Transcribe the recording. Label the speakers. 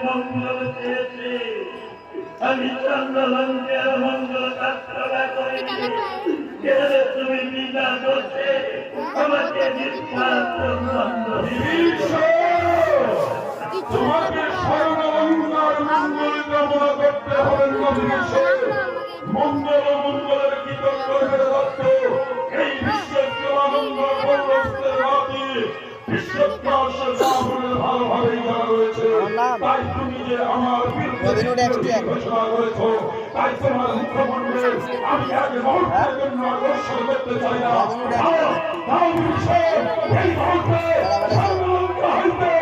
Speaker 1: মঙ্গল চেয়েছি, আমি চন্দ্রলঙ্কের মঙ্গল কামনা করি। তুমি বিনা দোষে আমাকে
Speaker 2: তোমাকে সর্বমঙ্গল মঙ্গল কামনা করতে হবে মঙ্গল মঙ্গলের কৃতজ্ঞতার দত্ত এই বিশ্বকে মঙ্গল করতে রাতি বিশ্বকে অসাধারণ ভালোভাবেই জানা রয়েছে। তাই তুমি যে আমার ঘোষণা করেছ, তাই তোমার মুখ্যমন্ত্রী আমি এক মুহূর্তের জন্য আকর্ষণ করতে চাই না। এই মুহূর্তে সর্বমঙ্গল হইতে